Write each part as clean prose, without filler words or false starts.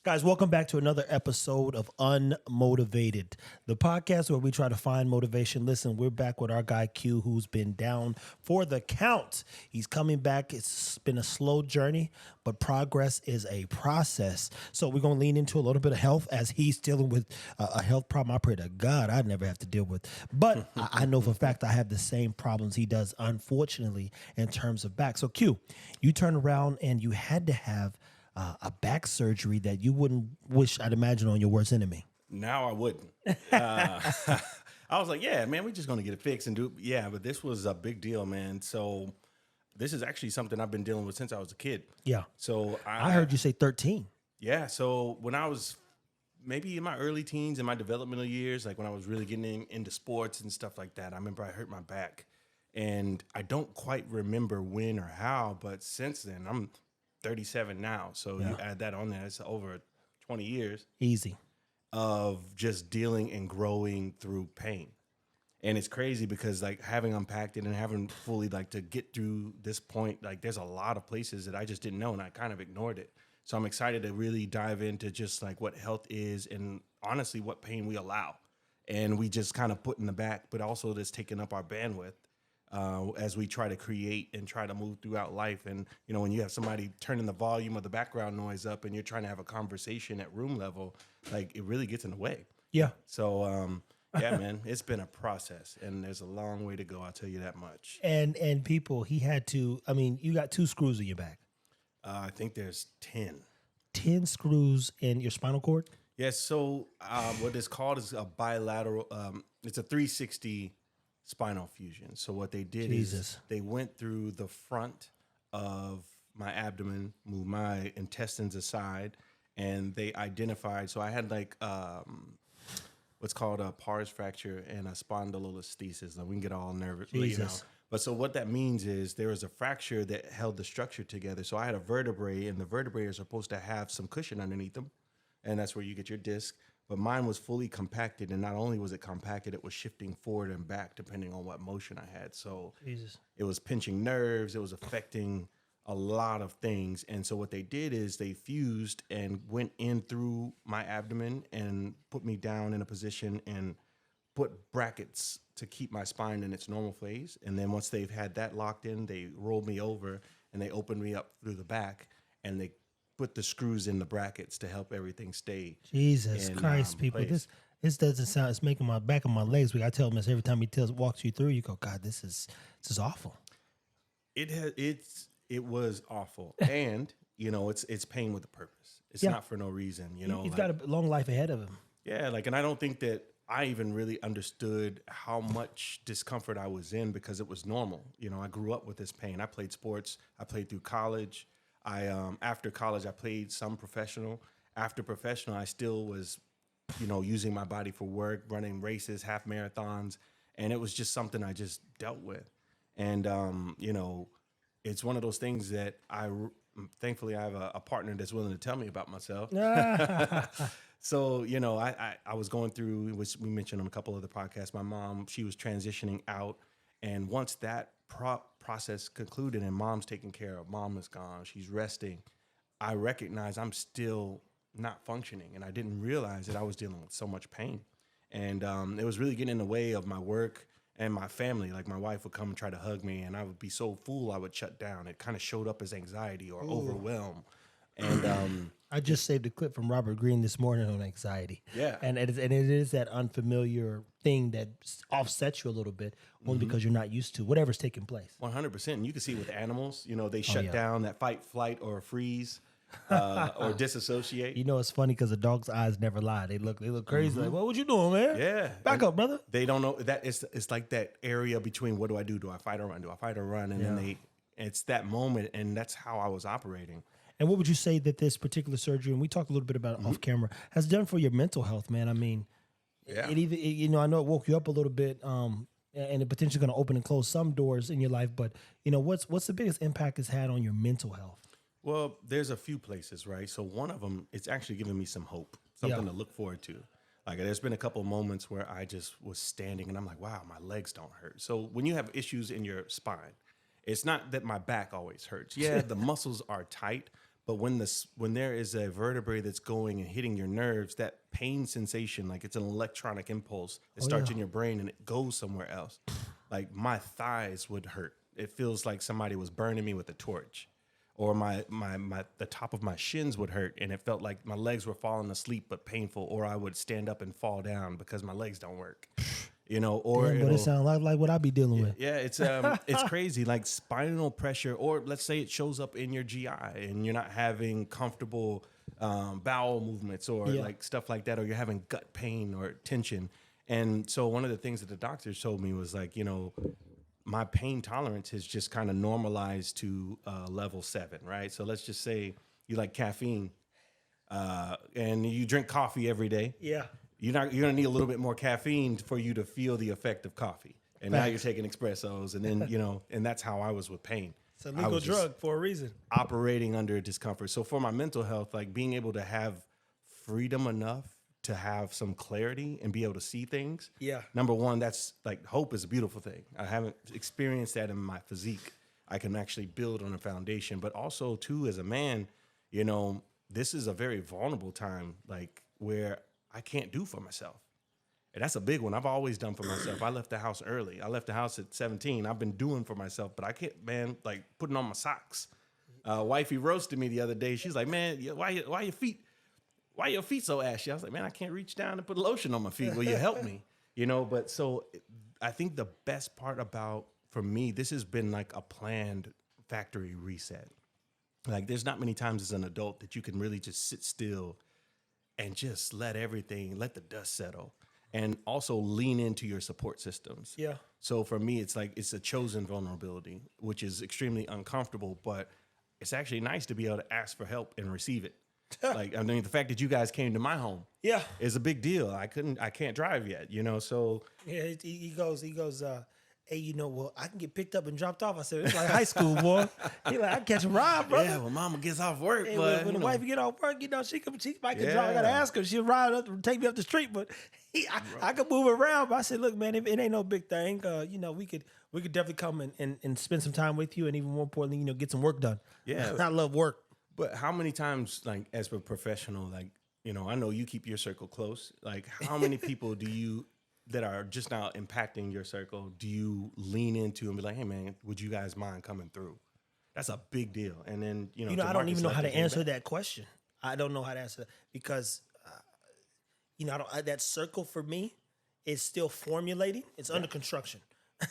Guys, welcome back to another episode of UnMotivated, the podcast where we try to find motivation. Listen, we're back with our guy Q, who's been down for the count. He's coming back. It's been a slow journey, but progress is a process. So we're going to lean into a little bit of health as he's dealing with a health problem I pray to God I'd never have to deal with. But I know for a fact I have the same problems he does, unfortunately, in terms of back. So Q, you turn around and you had to have a back surgery that you wouldn't wish, I'd imagine, on your worst enemy. Now I wouldn't. I was like, yeah, man, we're just going to get it fixed and do it. Yeah, but this was a big deal, man. So this is actually something I've been dealing with since I was a kid. Yeah. So I heard you say 13. Yeah. So when I was maybe in my early teens, in my developmental years, like when I was really getting into sports and stuff like that, I remember I hurt my back. And I don't quite remember when or how, but since then, I'm 37 now. So you add that on there, it's over 20 years. Easy. Of just dealing and growing through pain. And it's crazy because like having unpacked it and having fully like to get through this point, like there's a lot of places that I just didn't know and I kind of ignored it. So I'm excited to really dive into just like what health is and honestly what pain we allow. And we just kind of put in the back, but also that's taking up our bandwidth. As we try to create and try to move throughout life. And, you know, when you have somebody turning the volume of the background noise up and you're trying to have a conversation at room level, like it really gets in the way. Yeah. So, yeah, man, it's been a process and there's a long way to go. I'll tell you that much. And people, he had to, I mean, you got 2 screws in your back. I think there's 10. 10 screws in your spinal cord? Yes. So what it's called is a bilateral, it's a 360 spinal fusion. So what they did is they went through the front of my abdomen, moved my intestines aside, and they identified. So I had like what's called a pars fracture and a spondylolisthesis. Like we can get all nervous, you know. But so what that means is there was a fracture that held the structure together. So I had a vertebrae, and the vertebrae are supposed to have some cushion underneath them, and that's where you get your disc. But mine was fully compacted, and not only was it compacted, it was shifting forward and back depending on what motion I had. So it was pinching nerves. It was affecting a lot of things. And so what they did is they fused and went in through my abdomen and put me down in a position and put brackets to keep my spine in its normal phase. And then once they've had that locked in, they rolled me over and they opened me up through the back and they put the screws in the brackets to help everything stay. Jesus Christ, people. Place. This doesn't sound, it's making my back of my legs weak. I tell him this every time he walks you through, you go, God, this is awful. It was awful. And, you know, it's pain with a purpose. It's not for no reason, you know. He's got a long life ahead of him. Yeah, like, and I don't think that I even really understood how much discomfort I was in because it was normal. You know, I grew up with this pain. I played sports. I played through college. After college, I played some professional. After professional, I still was, you know, using my body for work, running races, half marathons, and it was just something I just dealt with. And, you know, it's one of those things that thankfully I have a partner that's willing to tell me about myself. So, you know, I was going through, which we mentioned on a couple of the podcasts, my mom, she was transitioning out. And once that process concluded and mom's taken care of, mom is gone, she's resting, I recognize I'm still not functioning. And I didn't realize that I was dealing with so much pain. And it was really getting in the way of my work and my family. Like my wife would come and try to hug me and I would be so full I would shut down. It kind of showed up as anxiety or overwhelm. And I just saved a clip from Robert Greene this morning on anxiety. Yeah. And it is that unfamiliar thing that offsets you a little bit only because you're not used to whatever's taking place. 100%. And you can see with animals, you know, they shut down that fight, flight, or freeze. Or disassociate. You know, it's funny because a dog's eyes never lie. They look crazy. Like, what you doing, man? Yeah. Back up, brother. They don't know that it's like that area between what do I do? Do I fight or run? Do I fight or run? And then it's that moment. And that's how I was operating. And what would you say that this particular surgery, and we talked a little bit about it off camera, has done for your mental health, man? I mean, it even, you know, I know it woke you up a little bit, and it potentially going to open and close some doors in your life. But, you know, what's the biggest impact it's had on your mental health? Well, there's a few places, right? So one of them, it's actually giving me some hope, something to look forward to. Like there's been a couple of moments where I just was standing and I'm like, wow, my legs don't hurt. So when you have issues in your spine, it's not that my back always hurts. Yeah, the muscles are tight, But when there is a vertebrae that's going and hitting your nerves, that pain sensation, like it's an electronic impulse, it starts in your brain and it goes somewhere else. Like my thighs would hurt. It feels like somebody was burning me with a torch. Or the top of my shins would hurt, and it felt like my legs were falling asleep but painful. Or I would stand up and fall down because my legs don't work. Or but it sounds like what I be dealing with. Yeah, it's crazy. Like spinal pressure, or let's say it shows up in your GI, and you're not having comfortable bowel movements, or like stuff like that, or you're having gut pain or tension. And so one of the things that the doctors told me was like, my pain tolerance has just kind of normalized to level 7, right? So let's just say you like caffeine, and you drink coffee every day. Yeah. You're gonna need a little bit more caffeine for you to feel the effect of coffee. And now you're taking espressos, and then and that's how I was with pain. It's a legal drug for a reason. Operating under discomfort. So for my mental health, like being able to have freedom enough to have some clarity and be able to see things. Yeah. Number one, that's like hope is a beautiful thing. I haven't experienced that in my physique. I can actually build on a foundation, but also too, as a man, this is a very vulnerable time, like where I can't do for myself. And that's a big one. I've always done for myself. I left the house early. I left the house at 17. I've been doing for myself, but I can't, man, like putting on my socks. Wifey roasted me the other day. She's like, man, why your feet so ashy? I was like, man, I can't reach down and put lotion on my feet. Will you help me? But so I think the best part about, for me, this has been like a planned factory reset. Like there's not many times as an adult that you can really just sit still and just let the dust settle, and also lean into your support systems. Yeah. So for me, it's like, it's a chosen vulnerability, which is extremely uncomfortable, but it's actually nice to be able to ask for help and receive it. Like, I mean, the fact that you guys came to my home is a big deal. I can't drive yet, so. Yeah, he goes, hey, well, I can get picked up and dropped off. I said, it's like high school, boy. He like, I can catch a ride, brother. Yeah, well, mama gets off work. Hey, but when the wife get off work, she might can drive. I got to ask her. She'll ride up and take me up the street, but I could move around. But I said, look, man, it ain't no big thing. We could definitely come and spend some time with you, and even more importantly, get some work done. Yeah. I love work. But how many times, like, as a professional, like, I know you keep your circle close. Like, how many people do you that are just now impacting your circle do you lean into and be like, hey, man, would you guys mind coming through? That's a big deal. And then, I don't even know how to answer that question. I don't know how to answer that because, that circle for me is still formulating. It's under construction.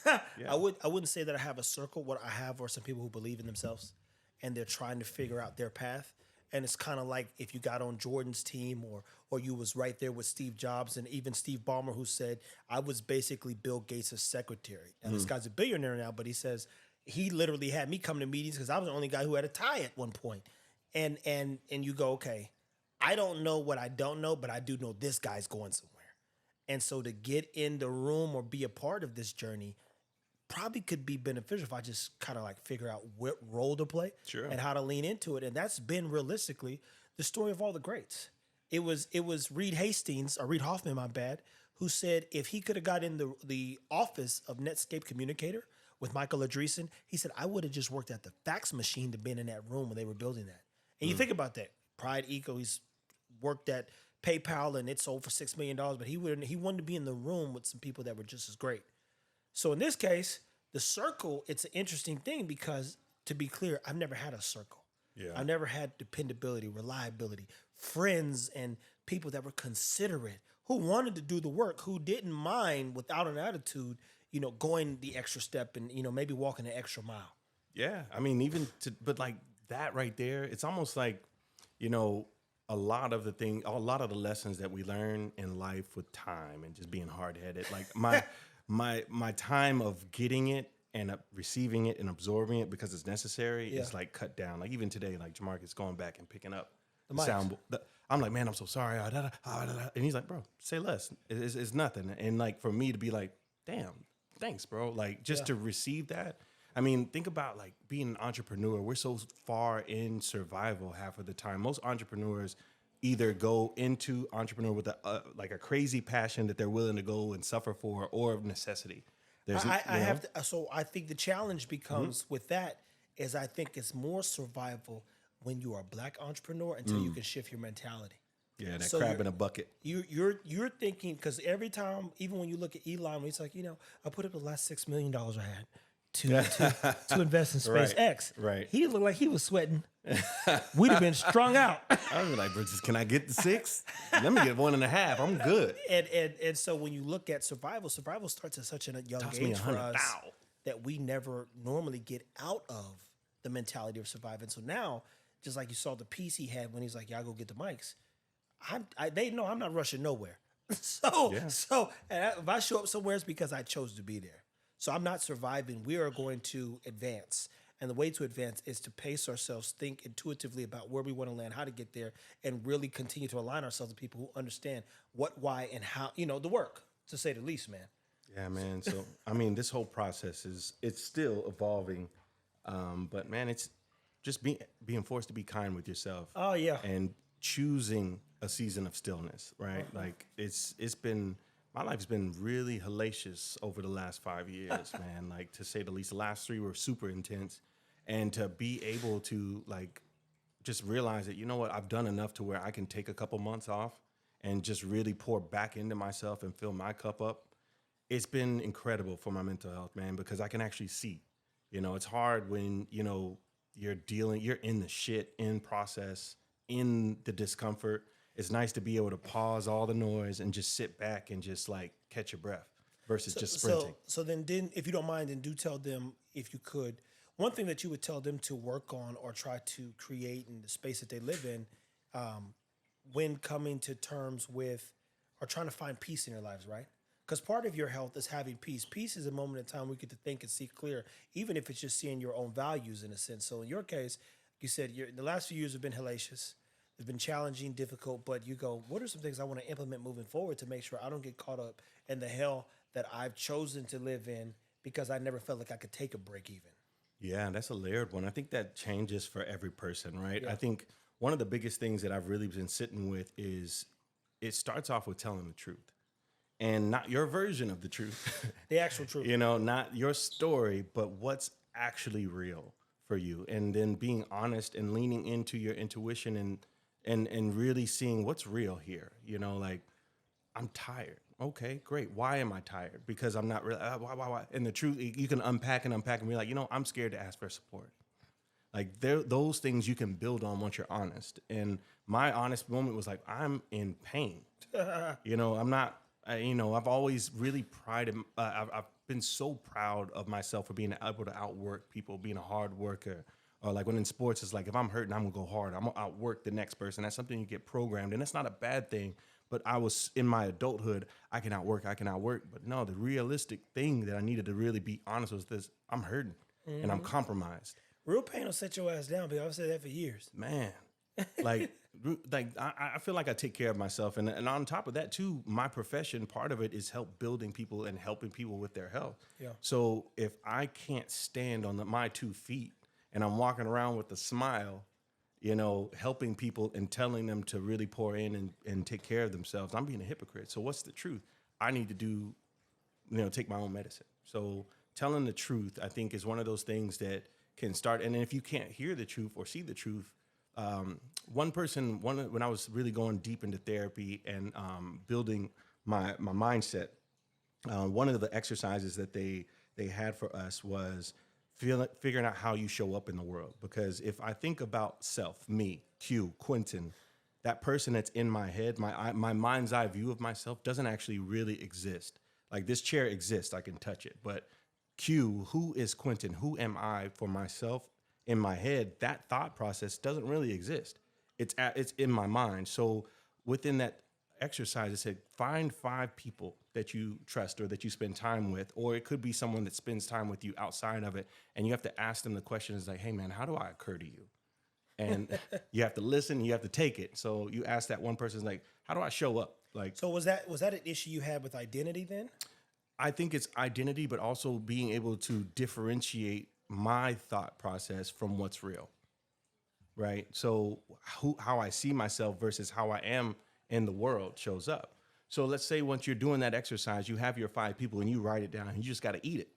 I wouldn't say that I have a circle. What I have are some people who believe in themselves and they're trying to figure out their path. And it's kind of like if you got on Jordan's team or you was right there with Steve Jobs and even Steve Ballmer, who said, I was basically Bill Gates' secretary. And this guy's a billionaire now, but he says he literally had me come to meetings because I was the only guy who had a tie at one point. And you go, okay, I don't know what I don't know, but I do know this guy's going somewhere. And so to get in the room or be a part of this journey probably could be beneficial if I just kind of like figure out what role to play and how to lean into it. And that's been realistically the story of all the greats. It was Reed Hoffman, my bad, who said if he could have got in the office of Netscape Communicator with Michael Andreessen, he said, I would have just worked at the fax machine to been in that room when they were building that. And you think about that. Pride Eco, he's worked at PayPal and it sold for $6 million, but he wanted to be in the room with some people that were just as great. So in this case, the circle, it's an interesting thing because, to be clear, I've never had a circle. Yeah. I've never had dependability, reliability, friends and people that were considerate, who wanted to do the work, who didn't mind without an attitude, going the extra step and, maybe walking the extra mile. Yeah. I mean, but like that right there, it's almost like, a lot of the lessons that we learn in life with time and just being hard-headed, like my time of getting it and receiving it and absorbing it because it's necessary is like cut down. Like even today, like Jamarcus going back and picking up the sound. I'm like, man, I'm so sorry. And he's like, bro, say less. It's nothing. And like for me to be like, damn, thanks, bro. Like just to receive that. I mean, think about like being an entrepreneur. We're so far in survival half of the time. Most entrepreneurs either go into entrepreneur with a crazy passion that they're willing to go and suffer for, or necessity. So I think the challenge becomes with that is I think it's more survival when you are a black entrepreneur until you can shift your mentality. Yeah, that So crab in a bucket. You're thinking, because every time, even when you look at Elon, he's like, I put up the last $6 million I had to invest in SpaceX. Right. He looked like he was sweating. We'd have been strung out. I was like, Bridges, can I get the 6? Let me get 1.5. I'm good. And so when you look at survival starts at such a young age for us that we never normally get out of the mentality of surviving. So now, just like you saw the piece he had when he's like, y'all go get the mics. They know I'm not rushing nowhere. So if I show up somewhere, it's because I chose to be there. So I'm not surviving. We are going to advance. And the way to advance is to pace ourselves, think intuitively about where we want to land, how to get there, and really continue to align ourselves with people who understand what, why, and how, the work, to say the least, man. Yeah, man. So, I mean, this whole process it's still evolving. But, man, it's just being forced to be kind with yourself. Oh, yeah. And choosing a season of stillness, right? Like it's been, my life's been really hellacious over the last 5 years, man. Like, to say the least. The last 3 were super intense, and to be able to like just realize that, you know what, I've done enough to where I can take a couple months off and just really pour back into myself and fill my cup up. It's been incredible for my mental health, man, because I can actually see. It's hard when you're in the shit, in process, in the discomfort. It's nice to be able to pause all the noise and just sit back and just like catch your breath versus just sprinting. So then, if you don't mind, then do tell them, if you could, one thing that you would tell them to work on or try to create in the space that they live in, when coming to terms with or trying to find peace in their lives, right? Because part of your health is having peace. Peace is a moment in time we get to think and see clear, even if it's just seeing your own values in a sense. So in your case, you said the last few years have been hellacious. They've been challenging, difficult, but you go, what are some things I want to implement moving forward to make sure I don't get caught up in the hell that I've chosen to live in because I never felt like I could take a break even? Yeah, that's a layered one. I think that changes for every person, right? Yeah. I think one of the biggest things that I've really been sitting with is it starts off with telling the truth. And not your version of the truth. The actual truth. Not your story, but what's actually real for you. And then being honest and leaning into your intuition and really seeing what's real here. Like, I'm tired. Okay, great. Why am I tired? Because I'm not really, why? And the truth, you can unpack and be like, I'm scared to ask for support. Like, those things you can build on once you're honest. And my honest moment was like, I'm in pain. I'm not, I've always really prided, I've been so proud of myself for being able to outwork people, being a hard worker. Or like when in sports, it's like, if I'm hurting, I'm gonna go hard. I'm gonna outwork the next person. That's something you get programmed. And that's not a bad thing. But I was in my adulthood, I can outwork. But no, the realistic thing that I needed to really be honest was this: I'm hurting and I'm compromised. Real pain will set your ass down, but I've said that for years. Man, like I feel like I take care of myself. And on top of that too, my profession, part of it is building people and helping people with their health. Yeah. So if I can't stand on my 2 feet and I'm walking around with a smile, helping people and telling them to really pour in and take care of themselves, I'm being a hypocrite. So what's the truth? I need to do, take my own medicine. So telling the truth, I think, is one of those things that can start. And if you can't hear the truth or see the truth, when I was really going deep into therapy and building my mindset, one of the exercises that they had for us was figuring out how you show up in the world. Because if I think about self, me, Q, Quentin, that person that's in my head, my mind's eye view of myself doesn't actually really exist. Like, this chair exists, I can touch it. But Q, who is Quentin? Who am I for myself in my head? That thought process doesn't really exist. It's in my mind. So within that exercise, it said, find 5 people that you trust or that you spend time with, or it could be someone that spends time with you outside of it. And you have to ask them the questions like, hey man, how do I occur to you? And you have to listen, you have to take it. So you ask that one person, like, how do I show up? Like, so was that an issue you had with identity then? I think it's identity, but also being able to differentiate my thought process from what's real, right? So how I see myself versus how I am in the world shows up. So let's say once you're doing that exercise, you have your 5 people and you write it down and you just got to eat it.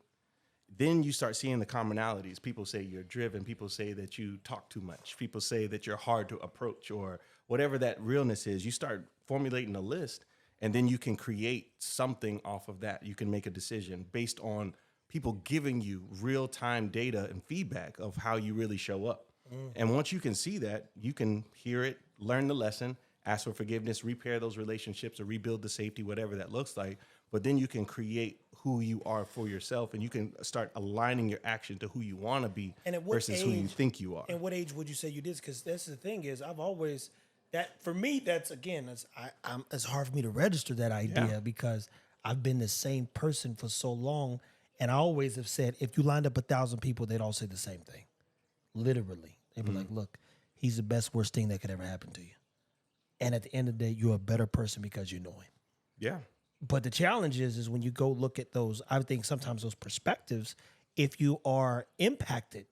then you start seeing the commonalities. People say you're driven. People say that you talk too much. People say that you're hard to approach, or whatever that realness is. You start formulating a list, and then you can create something off of that. You can make a decision based on people giving you real-time data and feedback of how you really show up. And once you can see that, you can hear it, learn the lesson, ask for forgiveness, repair those relationships, or rebuild the safety, whatever that looks like. But then you can create who you are for yourself, and you can start aligning your action to who you want to be versus who you think you are. And what age would you say you did? Because that's the thing is, I've always that for me. That's again, it's hard for me to register that idea because I've been the same person for so long, and I always have said if you lined up 1,000 people, they'd all say the same thing. Literally, they'd be like, "Look, he's the best, worst thing that could ever happen to you." And at the end of the day, you're a better person because you know him. Yeah. But the challenge is when you go look at those, I think sometimes those perspectives, if you are impacted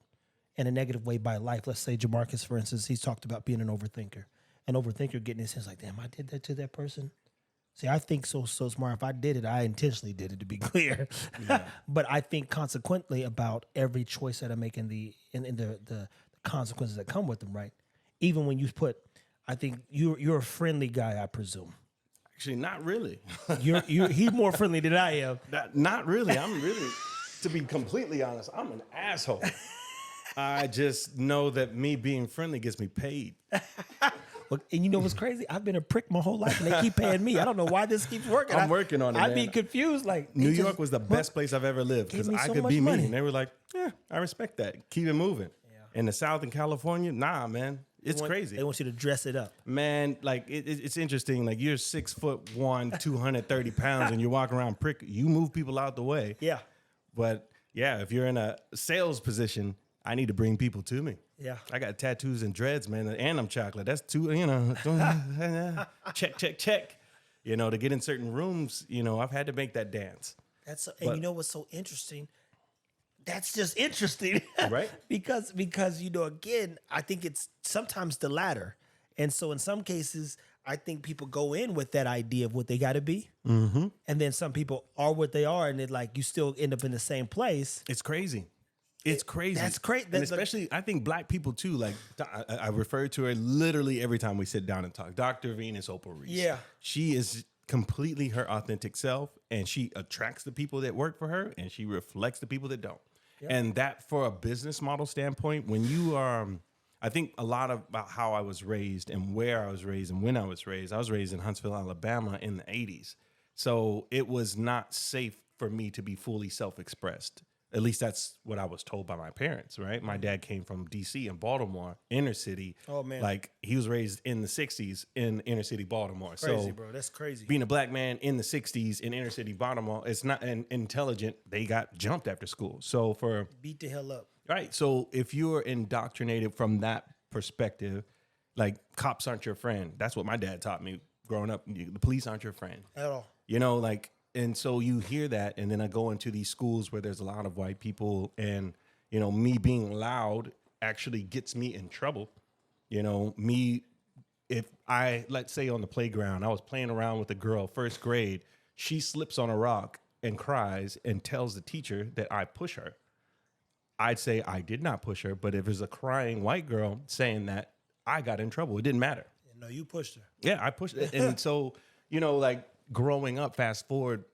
in a negative way by life, let's say Jamarcus, for instance, he's talked about being an overthinker. An overthinker getting his hands like, damn, I did that to that person. See, I think so smart. If I did it, I intentionally did it, to be clear. Yeah. But I think consequently about every choice that I make in the consequences that come with them, right? Even when you put, I think you're a friendly guy, I presume. Actually, not really. He's more friendly than I am. Not really. I'm really, to be completely honest, I'm an asshole. I just know that me being friendly gets me paid. Look, and you know what's crazy? I've been a prick my whole life, and they keep paying me. I don't know why this keeps working. I'm working on it, I'd man. be confused. Like New York was the best place I've ever lived because I could be me. And they were like, yeah, I respect that. Keep it moving. Yeah. In the South in California, nah, man. It's crazy. They want you to dress it up. Man, like, it's interesting. Like, you're 6'1", 230 pounds, and you're walking around prick. You move people out the way. Yeah. But, yeah, if you're in a sales position, I need to bring people to me. Yeah. I got tattoos and dreads, man, and I'm chocolate. That's two, check. You know, to get in certain rooms, I've had to make that dance. And you know what's so interesting? That's just interesting. Right? because, again, I think it's sometimes the latter. And so in some cases, I think people go in with that idea of what they got to be. Mm-hmm. And then some people are what they are, and it like you still end up in the same place. It's crazy. It's crazy. That's crazy. And especially, I think black people too, like I refer to her literally every time we sit down and talk. Dr. Venus Opal Reese. Yeah. She is completely her authentic self, and she attracts the people that work for her, and she reflects the people that don't. Yep. And that, for a business model standpoint, when you are, I think a lot about how I was raised and where I was raised and when I was raised in Huntsville, Alabama in the 80s. So it was not safe for me to be fully self-expressed. At least that's what I was told by my parents, right? My dad came from D.C. and Baltimore, inner city. Oh, man. Like, he was raised in the 60s in inner city Baltimore. Crazy, bro. That's crazy. Being a black man in the 60s in inner city Baltimore, it's not intelligent. They got jumped after school. So beat the hell up. Right. So if you're indoctrinated from that perspective, like, cops aren't your friend. That's what my dad taught me growing up. The police aren't your friend. At all. And so you hear that, and then I go into these schools where there's a lot of white people, and, me being loud actually gets me in trouble. If let's say on the playground, I was playing around with a girl, first grade, she slips on a rock and cries and tells the teacher that I push her. I'd say I did not push her, but if there's a crying white girl saying that, I got in trouble. It didn't matter. No, you pushed her. Yeah, I pushed her. And so, like, growing up, fast forward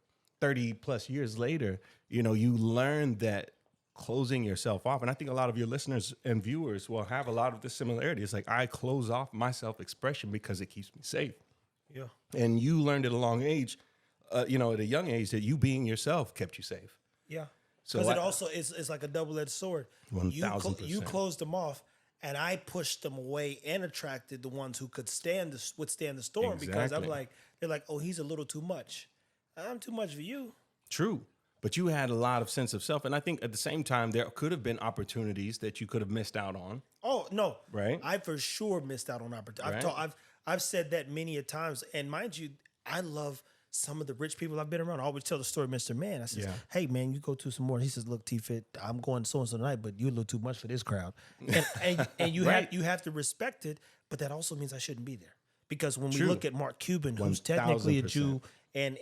30 plus years later, you learn that closing yourself off. And I think a lot of your listeners and viewers will have a lot of the similarities. Like, I close off my self-expression because it keeps me safe. Yeah. And you learned at a young age, that you being yourself kept you safe. Yeah. Because it also it's like a double-edged sword. 1,000%. You closed them off, and I pushed them away and attracted the ones who could withstand the storm. Exactly. Because I'm like, they're like, oh, he's a little too much. I'm too much for you. True. But you had a lot of sense of self. And I think at the same time, there could have been opportunities that you could have missed out on. Oh, no. Right. I for sure missed out on opportunities. Right. I've said that many a times. And mind you, I love some of the rich people I've been around. I always tell the story, Mr. Man. I says, hey, man, you go to some more. He says, look, T-Fit, I'm going so-and-so tonight, but you're a little too much for this crowd. And you right. you have to respect it, but that also means I shouldn't be there. Because when we look at Mark Cuban, who's technically a Jew and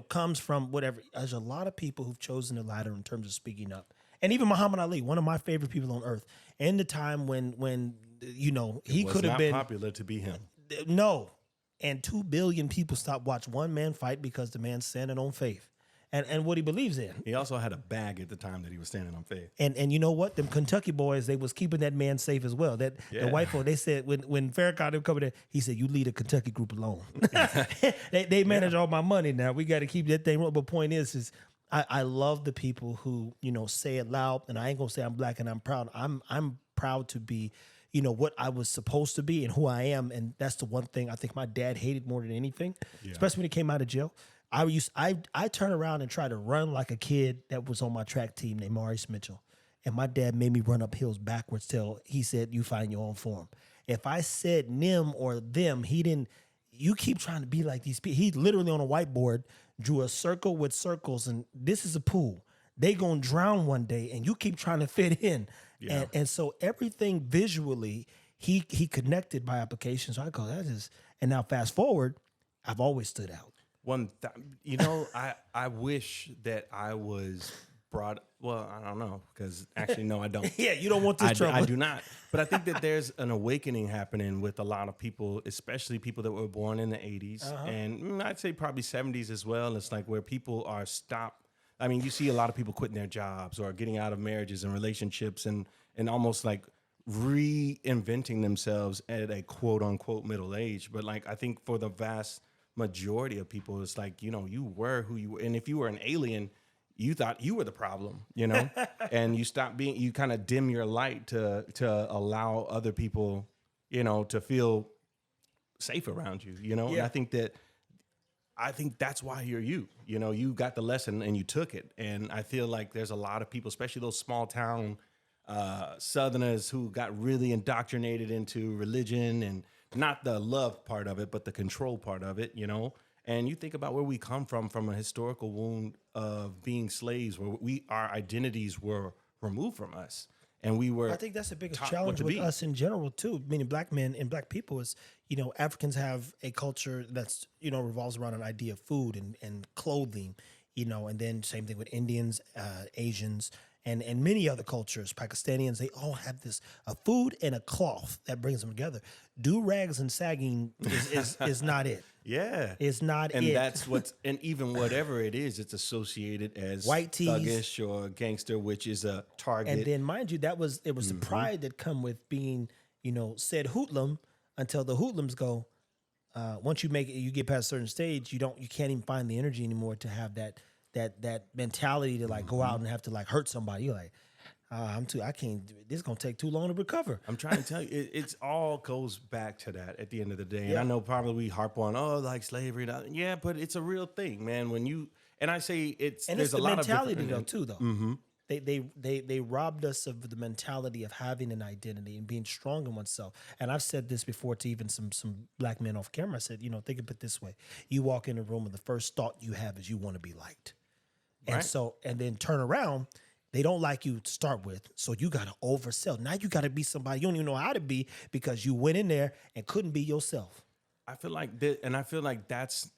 comes from whatever, there's a lot of people who've chosen the latter in terms of speaking up. And even Muhammad Ali, one of my favorite people on earth, in the time when he could have been popular to be him. No, and 2 billion people stopped watch one man fight because the man's standing on faith and what he believes in. He also had a bag at the time that he was standing on faith. And you know what? Them Kentucky boys, they was keeping that man safe as well. The white folk, they said when Farrakhan would come in there, he said, "You leave a Kentucky group alone." they manage all my money now. We got to keep that thing. But point is I love the people who say it loud. And I ain't gonna say I'm black and I'm proud. I'm proud to be what I was supposed to be and who I am. And that's the one thing I think my dad hated more than anything, especially when he came out of jail. I turn around and try to run like a kid that was on my track team named Maurice Mitchell. And my dad made me run up hills backwards till he said, "You find your own form." If I said "nim" or "them," he didn't. You keep trying to be like these people. He literally on a whiteboard drew a circle with circles, and this is a pool. They gonna drown one day, and you keep trying to fit in. Yeah. And so everything visually, he connected by application. So I go, that is. And now fast forward, I've always stood out. I wish that I was brought. Well, I don't know, because actually, no, I don't. Yeah, you don't want this trouble. I do not. But I think that there's an awakening happening with a lot of people, especially people that were born in the 80s and I'd say probably 70s as well. It's like where people are stopped. I mean, you see a lot of people quitting their jobs or getting out of marriages and relationships and almost like reinventing themselves at a quote unquote middle age. But like, I think for the vast majority of people, it's like, you were who you were. And if you were an alien, you thought you were the problem, and you kind of dim your light to allow other people, to feel safe around you, Yeah. And I think that's why you're you. You got the lesson and you took it. And I feel like there's a lot of people, especially those small town Southerners who got really indoctrinated into religion and not the love part of it, but the control part of it, And you think about where we come from a historical wound of being slaves, where our identities were removed from us. And we were. I think that's the biggest challenge with us in general too. Meaning black men and black people is, Africans have a culture that's, revolves around an idea of food and clothing, and then same thing with Indians, Asians, and many other cultures, Pakistanians. They all have this a food and a cloth that brings them together. Do-rags and sagging is not it. Yeah, it's not and it. That's and even whatever it is, it's associated as white tees, thuggish or gangster, which is a target. And then, mind you, it was the pride that come with being, said hoodlum until the hoodlums go. Once you make it, you get past a certain stage, you can't even find the energy anymore to have that mentality to like go out and have to like hurt somebody. You're like, I can't. This is gonna take too long to recover. I'm trying to tell you, it's all goes back to that at the end of the day. And I know probably we harp on like slavery, yeah, but it's a real thing, man. I say there's a lot mentality of though too, though. Mm-hmm. They robbed us of the mentality of having an identity and being strong in oneself. And I've said this before to even some black men off camera. I said, think of it this way: you walk in a room and the first thought you have is you want to be liked, right? And then turn around. They don't like you to start with, so you got to oversell. Now you got to be somebody you don't even know how to be because you went in there and couldn't be yourself. I feel like that's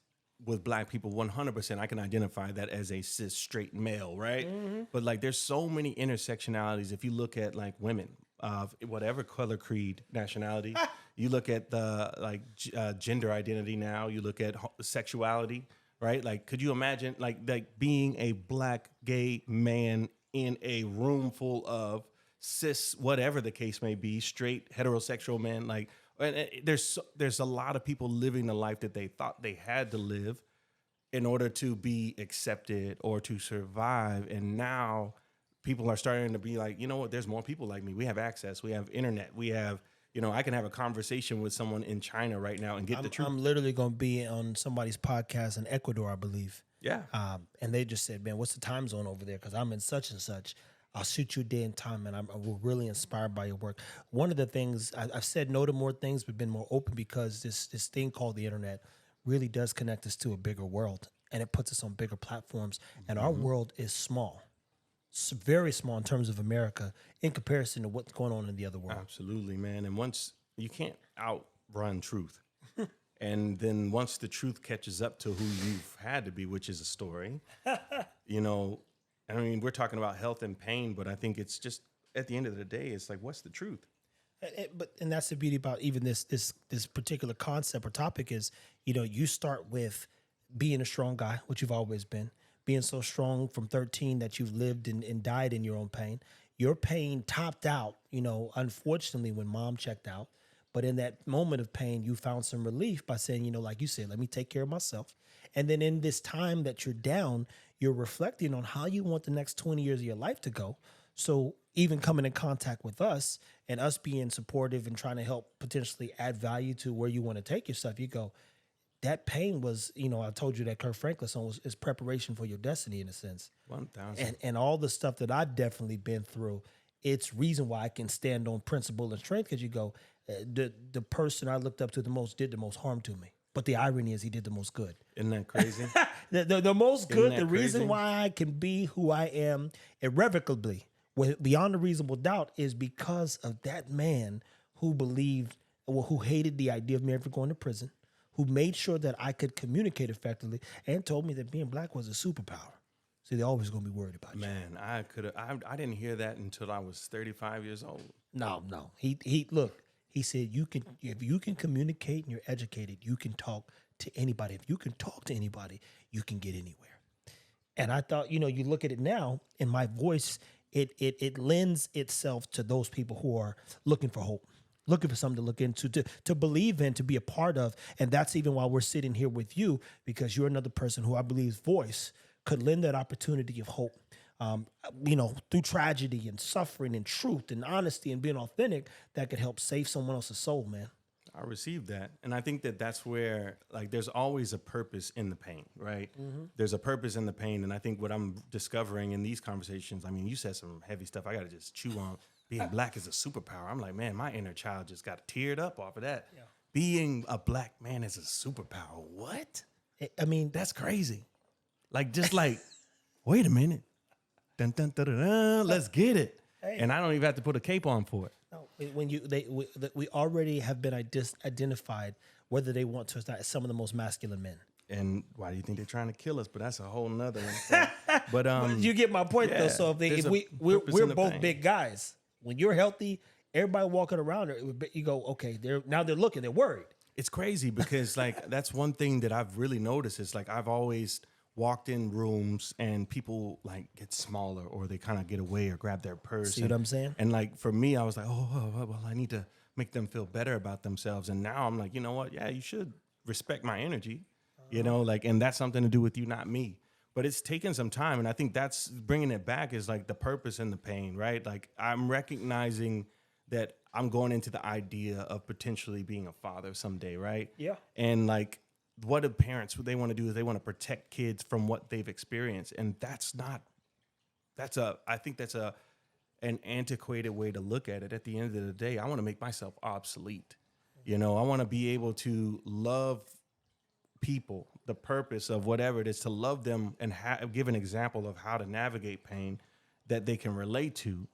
with black people 100%. I can identify that as a cis straight male, right? Mm-hmm. But like, there's so many intersectionalities. If you look at like women of whatever color, creed, nationality, you look at the gender identity now. You look at sexuality, right? Like, could you imagine like being a black gay man in a room full of cis, whatever the case may be, straight heterosexual men? Like, and there's a lot of people living the life that they thought they had to live in order to be accepted or to survive. And now people are starting to be like, you know what? There's more people like me. We have access. We have internet. We have, I can have a conversation with someone in China right now and get the truth. I'm literally going to be on somebody's podcast in Ecuador, I believe. Yeah. And they just said, man, what's the time zone over there? Because I'm in such and such. I'll shoot you a day and time, and we're really inspired by your work. One of the things, I've said no to more things, but been more open because this thing called the internet really does connect us to a bigger world, and it puts us on bigger platforms. And our world is small. It's very small in terms of America in comparison to what's going on in the other world. Absolutely, man. And once you can't outrun truth. And then once the truth catches up to who you've had to be, which is a story, and I mean, we're talking about health and pain, but I think it's just at the end of the day, it's like, what's the truth? And that's the beauty about even this particular concept or topic is, you start with being a strong guy, which you've always been, being so strong from 13 that you've lived and died in your own pain. Your pain topped out, unfortunately, when mom checked out. But in that moment of pain, you found some relief by saying, like you said, let me take care of myself. And then in this time that you're down, you're reflecting on how you want the next 20 years of your life to go. So even coming in contact with us and us being supportive and trying to help potentially add value to where you want to take yourself, you go, that pain was, I told you that Kirk Franklin song is preparation for your destiny in a sense. 1,000. And all the stuff that I've definitely been through, it's reason why I can stand on principle and strength, because you go, the person I looked up to the most did the most harm to me. But the irony is he did the most good. Isn't that crazy? the most good, the crazy? reason why I can be who I am irrevocably, beyond a reasonable doubt, is because of that man who believed, who hated the idea of me ever going to prison, who made sure that I could communicate effectively, and told me that being black was a superpower. See, they're always going to be worried about you. Man, I didn't hear that until I was 35 years old. No. He said, if you can communicate and you're educated, you can talk to anybody. If you can talk to anybody, you can get anywhere. And I thought, you look at it now, and my voice, it lends itself to those people who are looking for hope, looking for something to look into, to believe in, to be a part of. And that's even why we're sitting here with you, because you're another person who I believe's voice could lend that opportunity of hope. Through tragedy and suffering and truth and honesty and being authentic, that could help save someone else's soul, man. I received that. And I think that that's where, like, there's always a purpose in the pain, right? Mm-hmm. There's a purpose in the pain. And I think what I'm discovering in these conversations, I mean, you said some heavy stuff I got to just chew on. Being black is a superpower. I'm like, man, my inner child just got teared up off of that. Yeah. Being a black man is a superpower. What? I mean, that's crazy. Like, just like, wait a minute. Dun, dun, dun, dun, dun, let's get it. Hey. And I don't even have to put a cape on for it. No, we already have been identified, whether they want to or not, as some of the most masculine men. And why do you think they're trying to kill us? But that's a whole nother one. But you get my point, though. So if we're both pain. big guys, when you're healthy, everybody walking around, you go, okay, they're looking, they're worried. It's crazy because like that's one thing that I've really noticed is like I've always walked in rooms and people like get smaller or they kind of get away or grab their purse. See what I'm saying? And like for me, I was like, well, I need to make them feel better about themselves. And now I'm like, you know what? Yeah, you should respect my energy, and that's something to do with you, not me. But it's taken some time. And I think that's bringing it back is like the purpose and the pain, right? Like I'm recognizing that I'm going into the idea of potentially being a father someday, right? Yeah. And like, what do parents, what they want to do is they want to protect kids from what they've experienced. And I think that's an antiquated way to look at it. At the end of the day, I want to make myself obsolete. I want to be able to love people, the purpose of whatever it is, to love them and give an example of how to navigate pain that they can relate to.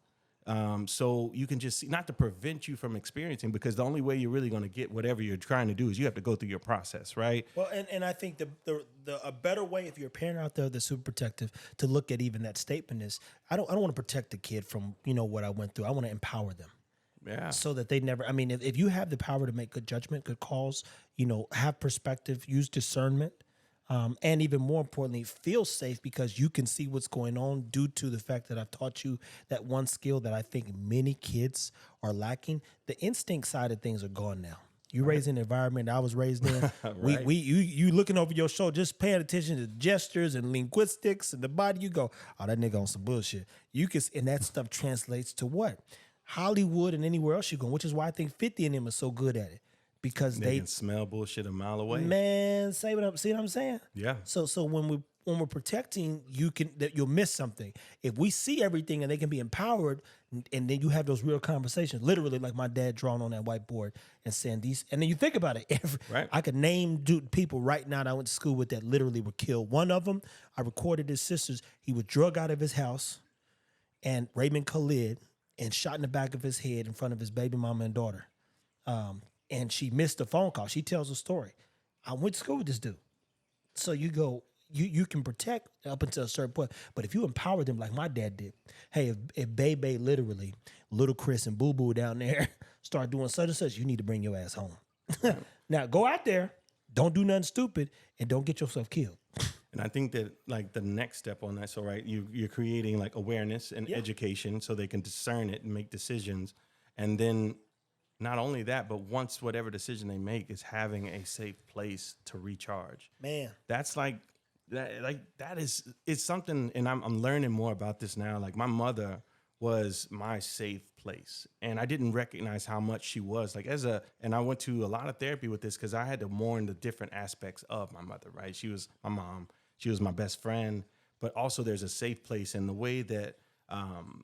So you can just see, not to prevent you from experiencing, because the only way you're really going to get whatever you're trying to do is you have to go through your process, right? Well, and I think a better way, if you're a parent out there that's super protective, to look at even that statement is, I don't want to protect the kid from, what I went through. I want to empower them. Yeah. So that they never, if you have the power to make good judgment, good calls, have perspective, use discernment, and even more importantly, feel safe because you can see what's going on due to the fact that I've taught you that one skill that I think many kids are lacking. The instinct side of things are gone now. You raised in an environment I was raised in. Right. You looking over your shoulder, just paying attention to gestures and linguistics and the body. You go, oh, that nigga on some bullshit. And that stuff translates to what? Hollywood and anywhere else you go, which is why I think 50 and them are so good at it. Because they can smell bullshit a mile away. Man, see what I'm saying? Yeah. So when we're protecting, you'll miss something. If we see everything and they can be empowered, and then you have those real conversations, literally like my dad drawing on that whiteboard and saying these, and then you think about it. Right. I could name people right now that I went to school with that literally were killed. One of them, I recorded his sisters. He was drug out of his house, and Raymond Khalid, and shot in the back of his head in front of his baby mama and daughter. And she missed a phone call. She tells a story. I went to school with this dude. So you go, you can protect up until a certain point. But if you empower them like my dad did, hey, if Bebe literally, little Chris and Boo Boo down there start doing such and such, you need to bring your ass home. Now go out there, don't do nothing stupid, and don't get yourself killed. And I think that like the next step on that, so right, you're creating like awareness and education so they can discern it and make decisions. And then not only that, but once whatever decision they make is having a safe place to recharge. Man, that's like that is, it's something, and I'm learning more about this now. Like my mother was my safe place, and I didn't recognize how much she was. Like and I went to a lot of therapy with this because I had to mourn the different aspects of my mother. Right, she was my mom, she was my best friend, but also there's a safe place. And the way that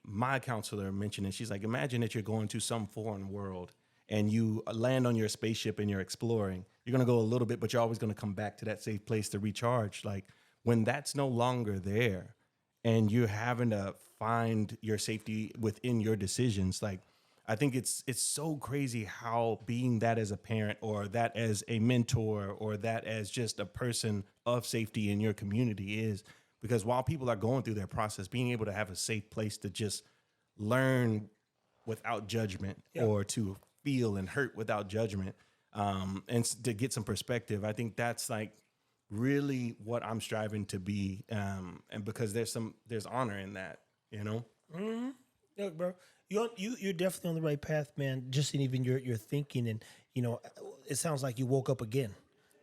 my counselor mentioned it, she's like, imagine that you're going to some foreign world and you land on your spaceship and you're exploring. You're going to go a little bit, but you're always going to come back to that safe place to recharge. Like when that's no longer there and you're having to find your safety within your decisions, like I think it's so crazy how being that as a parent or that as a mentor or that as just a person of safety in your community is, because while people are going through their process, being able to have a safe place to just learn without judgment or to feel and hurt without judgment, and to get some perspective. I think that's like really what I'm striving to be. And because there's honor in that, you know? Mm-hmm. Look, bro, you're definitely on the right path, man. Just in even your thinking, and you know, it sounds like you woke up again.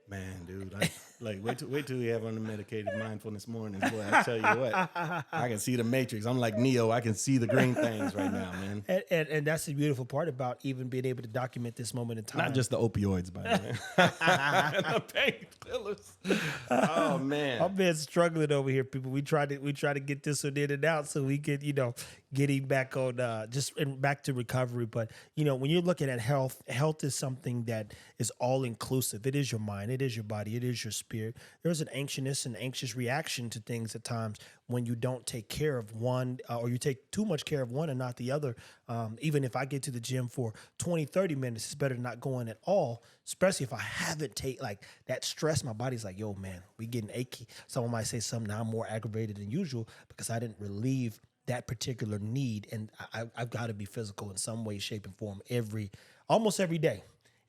Man, dude, wait till we have unmedicated mindfulness mornings. Boy, I tell you what, I can see the Matrix. I'm like Neo. I can see the green things right now, man. And that's the beautiful part about even being able to document this moment in time. Not just the opioids, by the way. The painkillers. Oh man, I've been struggling over here, people. We try to get this one in and out so we could, get him back on back to recovery. But when you're looking at health is something that is all inclusive. It is your mind, it is your body, it is your spirit. There's an anxious reaction to things at times when you don't take care of one, or you take too much care of one and not the other. Even if I get to the gym for 20, 30 minutes, it's better than not going at all, especially if I haven't take like that stress. My body's like, yo, man, we getting achy. Someone might say something, now I'm more aggravated than usual because I didn't relieve that particular need. And I've got to be physical in some way, shape, and form almost every day.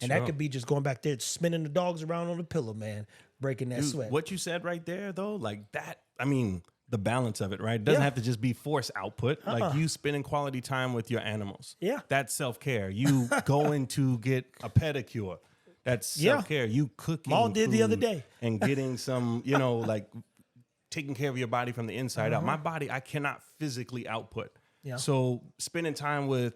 And that could be just going back there, spinning the dogs around on the pillow, man, breaking that sweat. What you said right there, though, like that, I mean, the balance of it, right? It doesn't have to just be force output. Like you spending quality time with your animals. Yeah. That's self-care. You going to get a pedicure. That's self-care. You cooking. Maul did the other day. And getting some, like taking care of your body from the inside out. My body, I cannot physically output. Yeah. So spending time with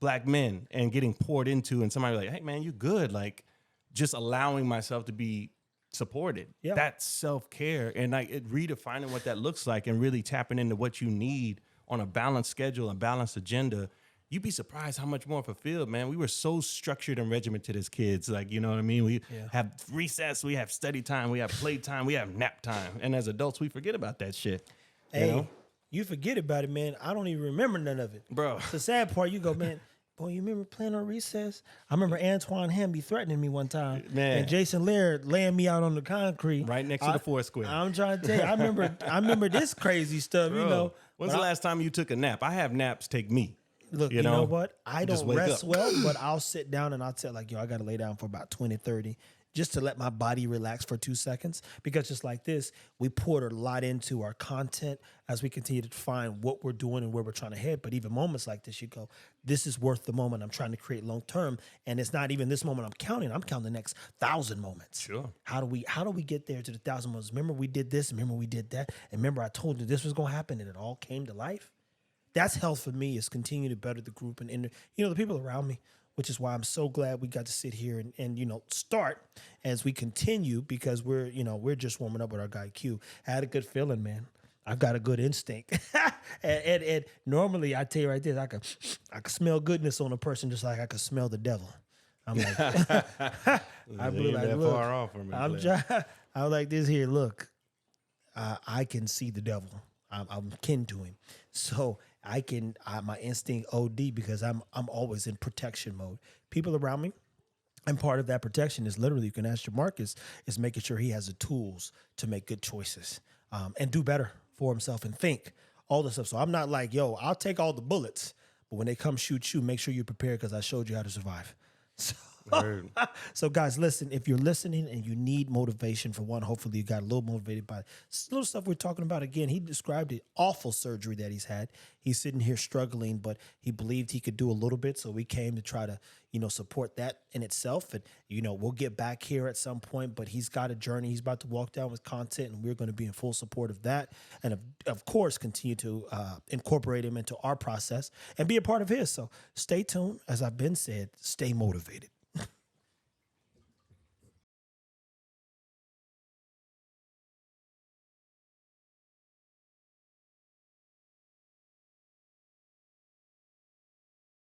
Black men and getting poured into, and somebody like, hey man, you good? Like just allowing myself to be supported. Yeah. That's self-care. And like redefining what that looks like and really tapping into what you need on a balanced schedule and balanced agenda. You'd be surprised how much more fulfilled, man. We were so structured and regimented as kids. Like, you know what I mean? We have recess, we have study time, we have play time, we have nap time. And as adults, we forget about that shit. Hey, you forget about it, man. I don't even remember none of it. Bro. It's the sad part. You go, man, boy, you remember playing on recess? I remember Antoine Hamby threatening me one time. Man. And Jason Laird laying me out on the concrete. Right next to the Foursquare. I'm trying to tell you, I remember this crazy stuff, Bro, When's the last time you took a nap? I have naps take me. Look, you know what? I don't rest well, but I'll sit down and I'll tell like, I got to lay down for about 20, 30 just to let my body relax for 2 seconds. Because just like this, we poured a lot into our content as we continue to find what we're doing and where we're trying to head. But even moments like this, you go, this is worth the moment I'm trying to create long term. And it's not even this moment I'm counting the next 1,000 moments. Sure. How do we get there to the 1,000 moments? Remember we did this, remember we did that. And remember I told you this was going to happen and it all came to life. That's health for me, is continue to better the group and the people around me, which is why I'm so glad we got to sit here and start as we continue, because we're just warming up with our guy Q. I had a good feeling, man. I've got a good instinct. and normally I tell you right there, I could smell goodness on a person just like I could smell the devil. I'm like, I blew like, look, far off from me, I was like this here, look, I can see the devil. I'm kin to him. So my instinct OD, because I'm always in protection mode. People around me, And part of that protection is literally, you can ask your Marcus, is making sure he has the tools to make good choices and do better for himself and think all this stuff. So I'm not like, yo, I'll take all the bullets, but when they come shoot you, make sure you're prepared because I showed you how to survive. So guys, listen, if you're listening and you need motivation, for one, hopefully you got a little motivated by little stuff we're talking about. Again, he described the awful surgery that he's had. He's sitting here struggling, but he believed he could do a little bit. So we came to try to, support that in itself. And, we'll get back here at some point, but he's got a journey. He's about to walk down with content, and we're going to be in full support of that. And of course, continue to incorporate him into our process and be a part of his. So stay tuned. As I've been said, stay motivated.